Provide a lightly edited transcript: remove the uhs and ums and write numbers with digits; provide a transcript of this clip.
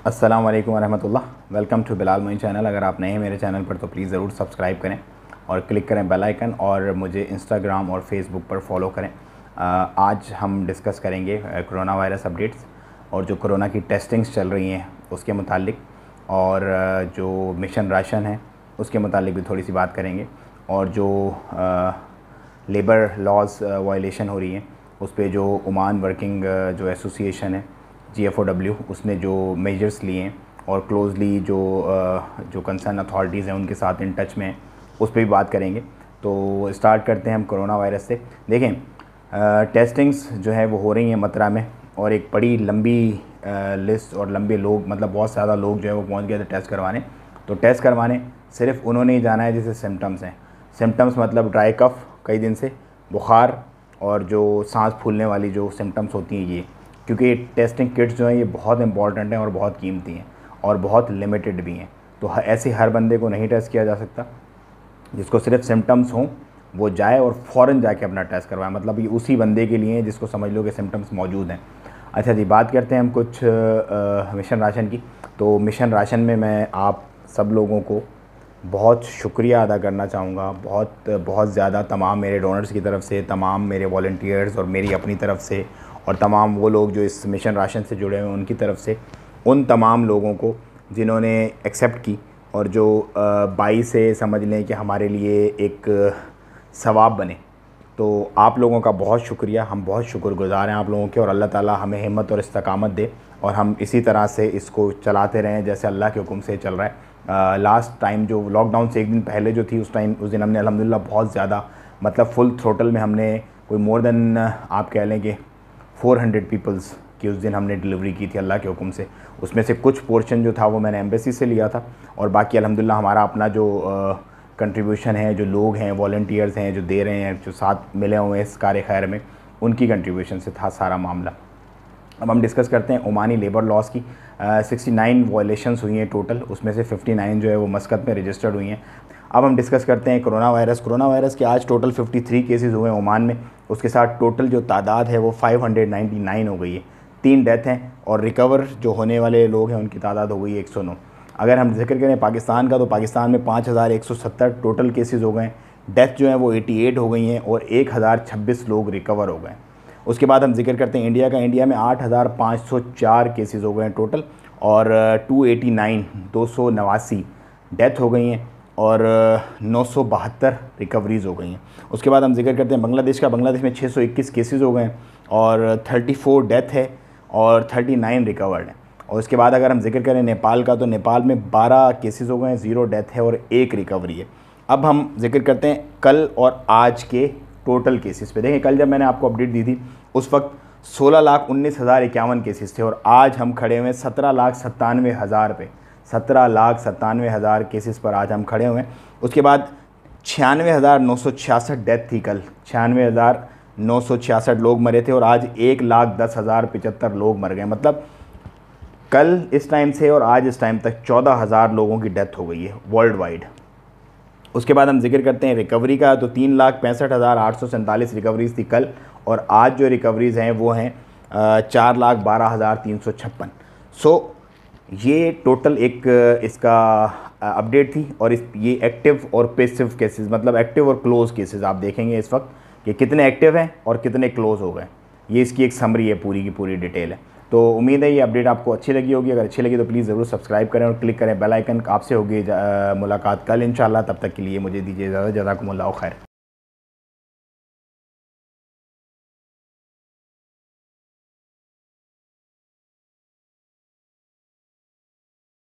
अस्सलाम वालेकुम रहमतुल्लाह। Welcome to Bilal Moin channel. अगर आप नए हैं मेरे चैनल पर तो प्लीज़ ज़रूर सब्सक्राइब करें और क्लिक करें बेल आइकन, और मुझे इंस्टाग्राम और फेसबुक पर फॉलो करें। आज हम डिस्कस करेंगे कोरोना वायरस अपडेट्स और जो कोरोना की टेस्टिंग्स चल रही हैं उसके मुतालिक, और जो मिशन राशन है उसके मुतालिक भी थोड़ी सी बात करेंगे, और जो लेबर लॉज वायलेशन हो रही हैं उस पर जो ओमान वर्किंग जो एसोसिएशन है GFOW उसने जो मेजर्स लिए हैं और क्लोजली जो कंसर्न अथॉरिटीज़ हैं उनके साथ इन टच में हैं, उस पर भी बात करेंगे। तो स्टार्ट करते हैं हम कोरोना वायरस से। देखें, टेस्टिंग्स जो है वो हो रही हैं मथुरा में, और एक बड़ी लंबी लिस्ट और लंबे लोग, मतलब बहुत ज़्यादा लोग जो है वो पहुंच गए थे टेस्ट करवाने। तो टेस्ट करवाने सिर्फ उन्होंने ही जाना है जिसे सिम्टम्स हैं। सिम्टम्स मतलब ड्राई कफ़ कई दिन से, बुखार, और जो सांस फूलने वाली जो सिम्टम्स होती हैं ये, क्योंकि टेस्टिंग किट्स जो हैं ये बहुत इंपॉर्टेंट हैं और बहुत कीमती हैं और बहुत लिमिटेड भी हैं। तो ऐसे हर बंदे को नहीं टेस्ट किया जा सकता। जिसको सिर्फ सिम्टम्स हों वो जाए और फ़ौरन जाके अपना टेस्ट करवाए, मतलब ये उसी बंदे के लिए जिसको समझ लो कि सिम्टम्स मौजूद हैं। अच्छा जी, बात करते हैं हम कुछ मिशन राशन की। तो मिशन राशन में मैं आप सब लोगों को बहुत शुक्रिया अदा करना चाहूँगा, बहुत ज़्यादा, तमाम मेरे डोनर्स की तरफ से, तमाम मेरे वॉलंटियर्स और मेरी अपनी तरफ से, और तमाम वो लोग जो इस मिशन राशन से जुड़े हुए हैं उनकी तरफ से, उन तमाम लोगों को जिन्होंने एक्सेप्ट की और जो बाई से समझ लें कि हमारे लिए एक सवाब बने। तो आप लोगों का बहुत शुक्रिया, हम बहुत शुक्रगुज़ार हैं आप लोगों के, और अल्लाह ताला हमें हिम्मत और इस्तकामत दे और हम इसी तरह से इसको चलाते रहें जैसे अल्लाह के हुक्म से चल रहा है। लास्ट टाइम जो लॉकडाउन से एक दिन पहले जो थी उस दिन हमने अल्हम्दुलिल्लाह बहुत ज़्यादा, मतलब फुल थ्रोटल में हमने कोई मोर देन आप कह लें कि 400 पीपल्स की उस दिन हमने डिलीवरी की थी अल्लाह के हुक्म से। उसमें से कुछ पोर्शन जो था वो मैंने एम्बेसी से लिया था, और बाकी अल्हम्दुलिल्लाह हमारा अपना जो कंट्रीब्यूशन है, जो लोग हैं, वॉलंटियर्स हैं जो दे रहे हैं, जो साथ मिले हुए हैं इस कार्य खैर में, उनकी कंट्रीब्यूशन से था सारा मामला। अब हम डिस्कस करते हैं ओमानी लेबर लॉज की। 69 वायलेशंस हुई हैं टोटल, उसमें से 59 जो है वो मस्कत में रजिस्टर्ड हुई हैं। अब हम डिस्कस करते हैं कोरोना वायरस के आज टोटल 53 केसेस हुए हैं ओमान में। उसके साथ टोटल जो तादाद है वो 599 हो गई है। 3 डेथ हैं, और रिकवर जो होने वाले लोग हैं उनकी तादाद हो गई है 109। अगर हम जिक्र करें पाकिस्तान का, तो पाकिस्तान में 5170 टोटल केसेस हो गए हैं। डेथ जो है वो 88 हो गई हैं, और 1026 लोग रिकवर हो गए। उसके बाद हम जिक्र करते हैं इंडिया का। इंडिया में 8504 केसेस हो गए हैं टोटल, और 289 डेथ हो गई हैं, और 972 रिकवरीज़ हो गई हैं। उसके बाद हम जिक्र करते हैं बांग्लादेश का। बांग्लादेश में 621 केसेस हो गए हैं, और 34 डेथ है, और 39 रिकवर्ड हैं। और उसके बाद अगर हम जिक्र करें नेपाल का, तो नेपाल में 12 केसेस हो गए हैं, 0 डेथ है और 1 रिकवरी है। अब हम जिक्र करते हैं कल और आज के टोटल केसेस पे। देखें, कल जब मैंने आपको अपडेट दी थी उस वक्त 16,19,051 केसेस थे, और आज हम खड़े हुए 17,97,000 पे। 17,97,000 केसेस पर आज हम खड़े हुए हैं। उसके बाद 96,966 डेथ थी कल। 96,966 लोग मरे थे, और आज 1,10,075 लोग मर गए। मतलब कल इस टाइम से और आज इस टाइम तक 14,000 लोगों की डेथ हो गई है वर्ल्ड वाइड। उसके बाद हम जिक्र करते हैं रिकवरी का, तो 3,65,847 रिकवरीज़ थी कल, और आज जो रिकवरीज़ हैं वो हैं 4,12,356। सो ये टोटल एक इसका अपडेट थी। और ये एक्टिव और पैसिव केसेस, मतलब एक्टिव और क्लोज केसेस आप देखेंगे इस वक्त कि कितने एक्टिव हैं और कितने क्लोज हो गए। ये इसकी एक समरी है, पूरी की पूरी डिटेल है। तो उम्मीद है ये अपडेट आपको अच्छी लगी होगी। अगर अच्छी लगी तो प्लीज़ ज़रूर सब्सक्राइब करें और क्लिक करें बेल आइकन। आपसे होगी मुलाकात कल इंशाल्लाह। तब तक के लिए मुझे दीजिए इजाज़त। जज़ाकुमुल्लाह खैर।